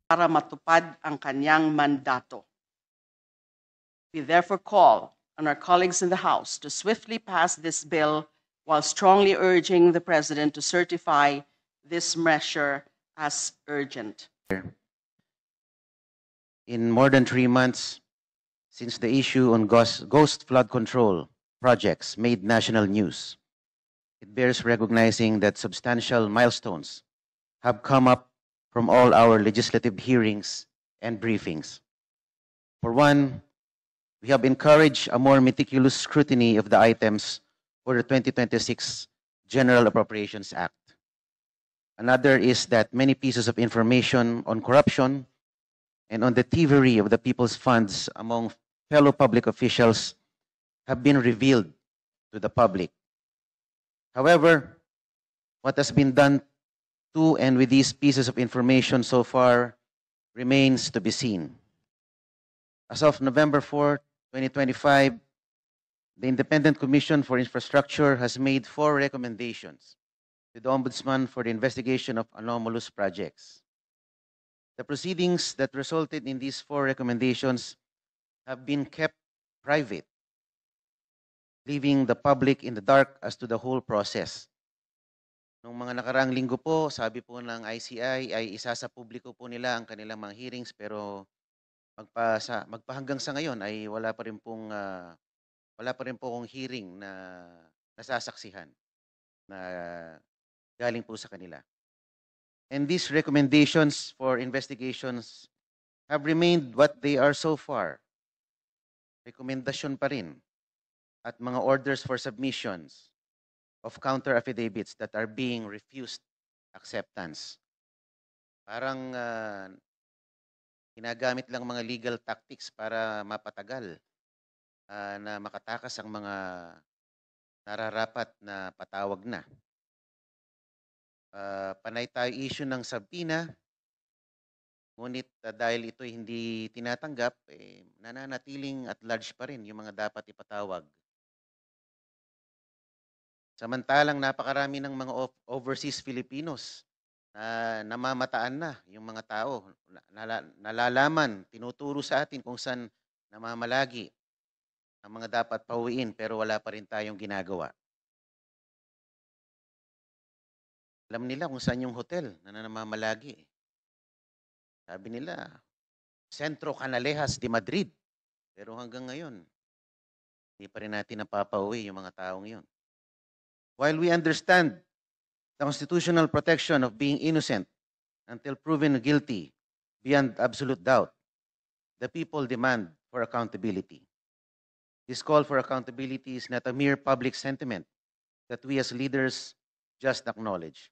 para matupad ang kanyang mandato. We therefore call on our colleagues in the House to swiftly pass this bill while strongly urging the President to certify this measure as urgent. In more than 3 months since the issue on ghost flood control projects made national news, it bears recognizing that substantial milestones have come up from all our legislative hearings and briefings. For one, we have encouraged a more meticulous scrutiny of the items for the 2026 General Appropriations Act. Another is that many pieces of information on corruption and on the thievery of the people's funds among fellow public officials have been revealed to the public. However, what has been done to and with these pieces of information so far remains to be seen. As of November 4, 2025, the Independent Commission for Infrastructure has made 4 recommendations to the Ombudsman for the investigation of anomalous projects. The proceedings that resulted in these 4 recommendations have been kept private, leaving the public in the dark as to the whole process. Nung mga nakaraang linggo po, sabi po ng ICI ay isasa publiko po nila ang kanilang mga hearings, pero magpahanggang sa ngayon ay wala pa rin po akong hearing na nasasaksihan na galing po sa kanila. And these recommendations for investigations have remained what they are so far. Rekomendasyon pa rin at mga orders for submissions of counter affidavits that are being refused acceptance. Parang ginagamit lang mga legal tactics para mapatagal na makatakas ang mga nararapat na patawag na. Panay tayo issue ng subpoena, ngunit dahil ito hindi tinatanggap, nananatiling at large pa rin yung mga dapat ipatawag. Samantalang napakarami ng mga overseas Filipinos na namamataan na yung mga tao, nalalaman, tinuturo sa atin kung saan namamalagi ang mga dapat pauwiin, pero wala pa rin tayong ginagawa. Alam nila kung saan yung hotel na namamalagi. Sabi nila, Centro Canalejas de Madrid. Pero hanggang ngayon, hindi pa rin natin napapauwi yung mga taong yun. While we understand the constitutional protection of being innocent until proven guilty beyond absolute doubt, the people demand for accountability. This call for accountability is not a mere public sentiment that we as leaders just acknowledge.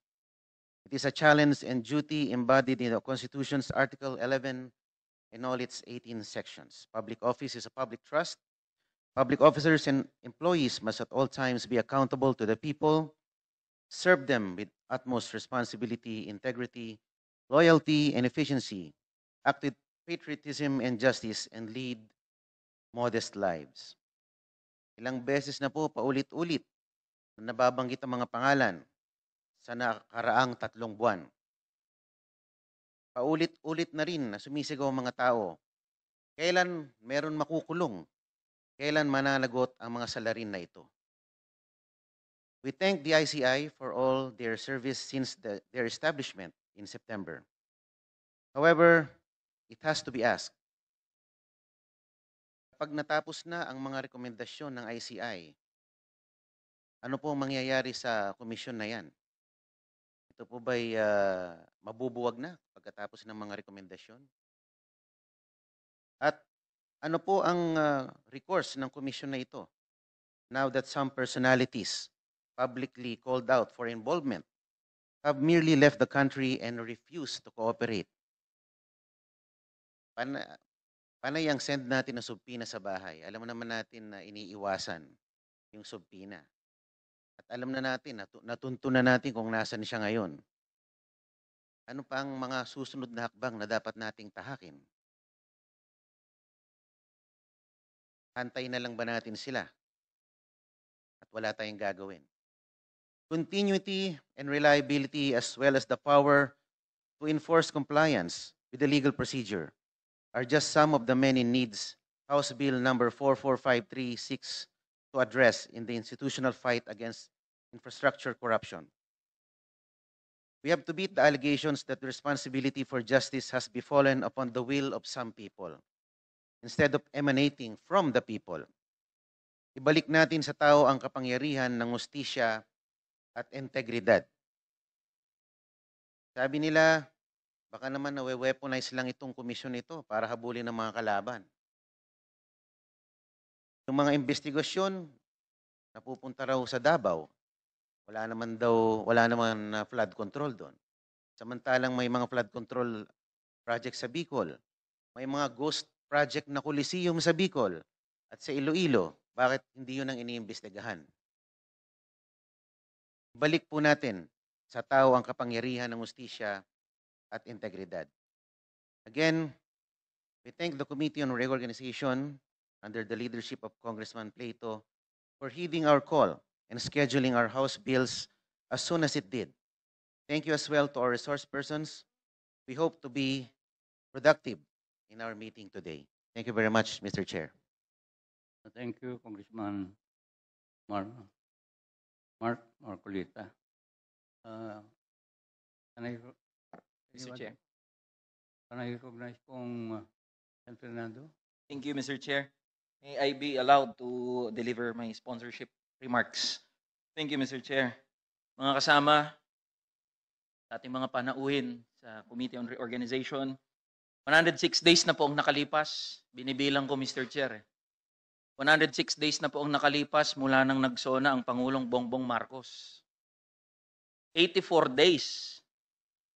It is a challenge and duty embodied in the Constitution's Article 11 and all its 18 sections. Public office is a public trust. Public officers and employees must at all times be accountable to the people, serve them with utmost responsibility, integrity, loyalty, and efficiency, act with patriotism and justice, and lead modest lives. Ilang beses na po paulit-ulit na nababanggit ang mga pangalan sa nakaraang 3 buwan. Paulit-ulit na rin na sumisigaw ang mga tao, kailan meron makukulong, kailan mananagot ang mga salarin na ito. We thank the ICI for all their service since their establishment in September. However, it has to be asked, kapag natapos na ang mga rekomendasyon ng ICI, ano po mangyayari sa komisyon na yan? Ito po ba'y mabubuwag na pagkatapos ng mga rekomendasyon? At ano po ang recourse ng komisyon na ito now that some personalities publicly called out for involvement have merely left the country and refused to cooperate? Panay ang send natin na subpoena sa bahay. Alam naman natin na iniiwasan yung subpoena. At alam na natin, natunto na natin kung nasan siya ngayon. Ano pa ang mga susunod na hakbang na dapat nating tahakin? Hantay na lang ba natin sila? At wala tayong gagawin. Continuity and reliability as well as the power to enforce compliance with the legal procedure are just some of the many needs House Bill number 44536 seeks to address in the institutional fight against infrastructure corruption. We have to beat the allegations that the responsibility for justice has befallen upon the will of some people instead of emanating from the people. Ibalik natin sa tao ang kapangyarihan ng hustisya at integridad. Sabi nila, baka naman nawe-weaponize lang itong komisyon ito para habulin ng mga kalaban. Yung mga investigasyon, napupunta raw sa Davao. Wala naman flood control doon. Samantalang may mga flood control project sa Bicol. May mga ghost project na Coliseum sa Bicol at sa Iloilo. Bakit hindi yun ang iniimbestigahan? Balik po natin sa tao ang kapangyarihan ng hustisya at integridad. Again, we thank the Committee on Reorganization under the leadership of Congressman Plato for heeding our call and scheduling our House bills as soon as it did. Thank you as well to our resource persons. We hope to be productive in our meeting today. Thank you very much, Mr. Chair. Thank you, Congressman Mark Marcolita. Can Mr. Chair. I recognize kong San Fernando? Thank you, Mr. Chair. May I be allowed to deliver my sponsorship remarks? Thank you, Mr. Chair. Mga kasama, sa ating mga panauhin sa Committee on Reorganization, 106 days na po ang nakalipas. Binibilang ko, Mr. Chair. 106 days na po ang nakalipas mula nang nagsona ang Pangulong Bongbong Marcos. 84 days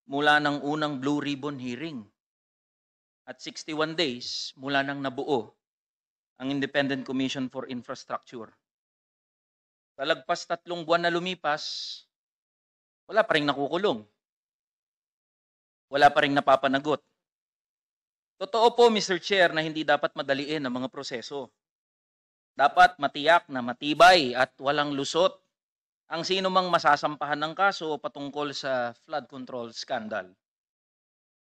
mula ng unang Blue Ribbon hearing. At 61 days mula nang nabuo ang Independent Commission for Infrastructure. Kalagpas 3 buwan na lumipas, wala pa rin nakukulong. Wala pa rin napapanagot. Totoo po, Mr. Chair, na hindi dapat madaliin ang mga proseso. Dapat matiyak na matibay at walang lusot ang sino mang masasampahan ng kaso patungkol sa flood control scandal.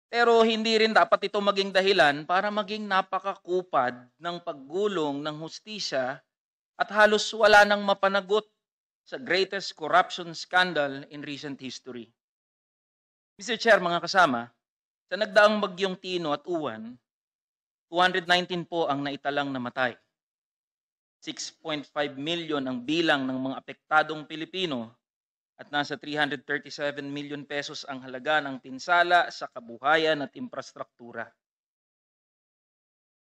Pero hindi rin dapat ito maging dahilan para maging napakakupad ng paggulong ng hustisya at halos wala nang mapanagot sa greatest corruption scandal in recent history. Mr. Chair, mga kasama, sa nagdaang bagyong Tino at Uwan, 219 po ang naitalang namatay. 6.5 million ang bilang ng mga apektadong Pilipino at nasa 337 million pesos ang halaga ng pinsala sa kabuhayan at infrastruktura.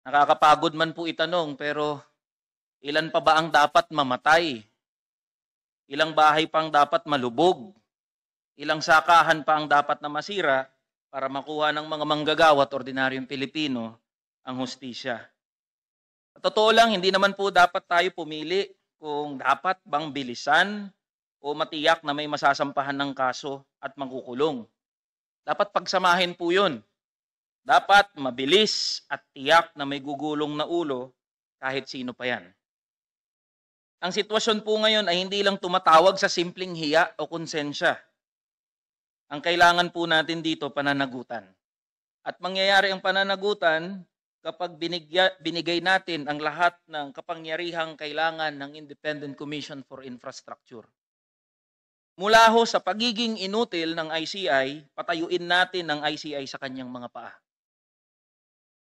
Nakakapagod man po itanong, pero ilan pa ba ang dapat mamatay? Ilang bahay pang dapat malubog? Ilang sakahan pa ang dapat na masira para makuha ng mga manggagawa at ordinaryong Pilipino ang hustisya? Totoo lang, hindi naman po dapat tayo pumili kung dapat bang bilisan o matiyak na may masasampahan ng kaso at makukulong. Dapat pagsamahin po yun. Dapat mabilis at tiyak na may gugulong na ulo kahit sino pa yan. Ang sitwasyon po ngayon ay hindi lang tumatawag sa simpleng hiya o konsensya. Ang kailangan po natin dito, pananagutan. At mangyayari ang pananagutan kapag binigay natin ang lahat ng kapangyarihang kailangan ng Independent Commission for Infrastructure. Mula ho sa pagiging inutil ng ICI, patayuin natin ang ICI sa kanyang mga paa.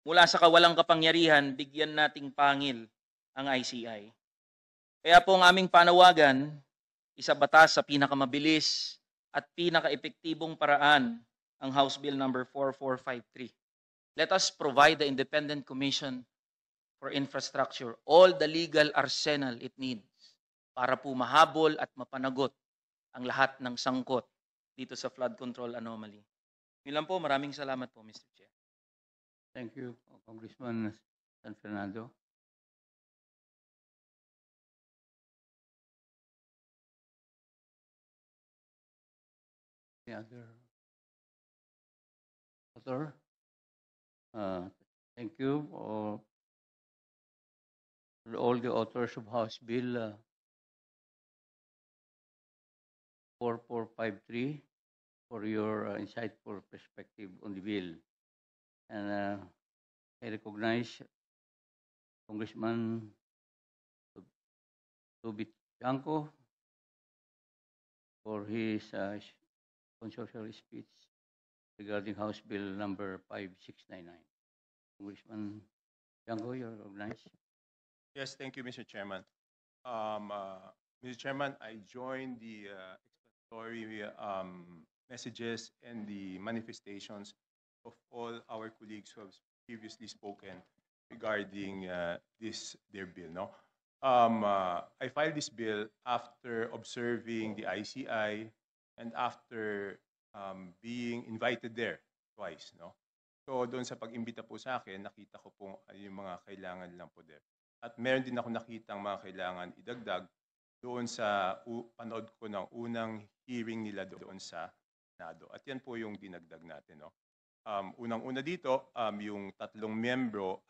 Mula sa kawalang kapangyarihan, bigyan nating pangil ang ICI. Kaya po ang aming panawagan, isabatas sa pinakamabilis at pinaka-epektibong paraan ang House Bill number 4453. Let us provide the Independent Commission for Infrastructure all the legal arsenal it needs para po mahabol at mapanagot ang lahat ng sangkot dito sa flood control anomaly. Yun lang po, maraming salamat po, Mr. Chair. Thank you, Congressman San Fernando. The other author? Thank you for all the authors of House Bill 4453 for your insightful perspective on the bill. And I recognize Congressman Tubit Janko for his controversial speech regarding House Bill number 5699. Congressman Janko, you're recognized. Yes, thank you, Mr. Chairman. Mr. Chairman, I joined the explanatory messages and the manifestations of all our colleagues who have previously spoken regarding their bill. No, I filed this bill after observing the ICI and after being invited there twice. No, so doon sa pag-imbita po sa akin, nakita ko po yung mga kailangan lang po there. At meron din ako nakitang mga kailangan idagdag doon sa panood ko ng unang hearing nila doon sa Senado. At yan po yung dinagdag natin. No? Unang-una dito, yung 3 miyembro,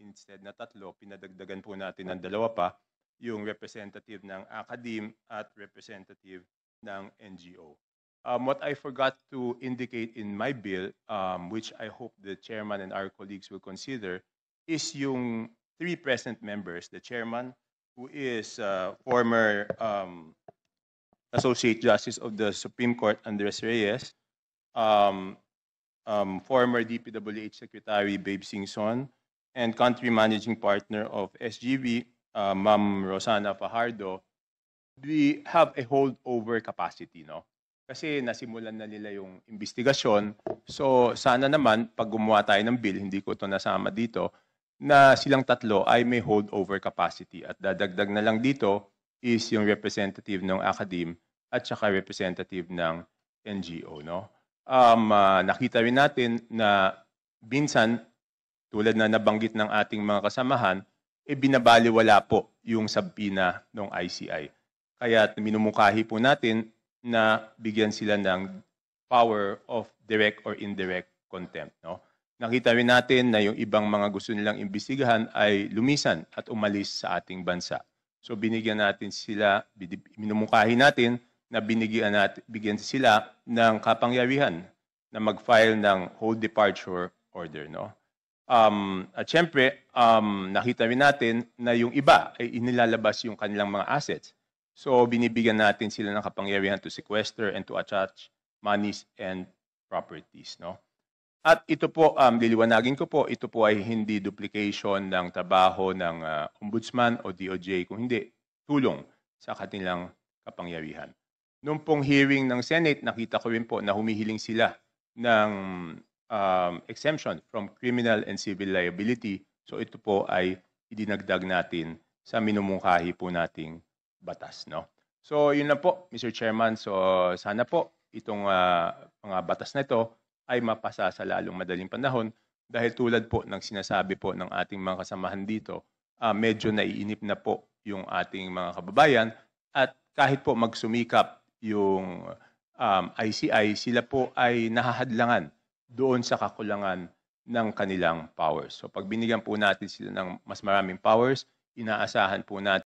instead na 3, pinadagdagan po natin ng 2 pa, yung representative ng academe at representative ng NGO. What I forgot to indicate in my bill, which I hope the chairman and our colleagues will consider, is yung 3 present members, the chairman, who is former Associate Justice of the Supreme Court, Andres Reyes, former DPWH Secretary, Babe Singson, and country managing partner of SGB, Ma'am Rosana Fajardo. We have a holdover capacity, no? Kasi nasimulan na nila yung investigasyon. So sana naman, pag gumawa tayo ng bill, hindi ko ito nasama dito, na silang 3 ay may holdover capacity. At dadagdag na lang dito is yung representative ng academe at saka representative ng NGO. No? Nakita rin natin na minsan, tulad na nabanggit ng ating mga kasamahan, binabaliwala po yung sabpina ng ICI. Kaya minumukahi po natin na bigyan sila ng power of direct or indirect contempt. No? Nakita rin natin na yung ibang mga gusto nilang imbestigahan ay lumisan at umalis sa ating bansa. So binigyan natin sila, minumukahi natin na bigyan sila ng kapangyarihan na mag-file ng hold departure order. No? At syempre, nakita rin natin na yung iba ay inilalabas yung kanilang mga assets. So binibigyan natin sila ng kapangyarihan to sequester and to attach monies and properties. No? At ito po, liliwanagin ko po, ito po ay hindi duplication ng trabaho ng Ombudsman o DOJ, kung hindi, tulong sa kanilang kapangyarihan. Noong pong hearing ng Senate, nakita ko rin po na humihiling sila ng exemption from criminal and civil liability. So ito po ay idinagdag natin sa minumungkahi po nating batas. No? So yun lang po, Mr. Chairman. So sana po itong mga batas na ito ay mapasa sa lalong madaling panahon dahil tulad po ng sinasabi po ng ating mga kasamahan dito, medyo naiinip na po yung ating mga kababayan at kahit po magsumikap yung ICI, sila po ay nahahadlangan doon sa kakulangan ng kanilang powers. So pag binigyan po natin sila ng mas maraming powers, inaasahan po natin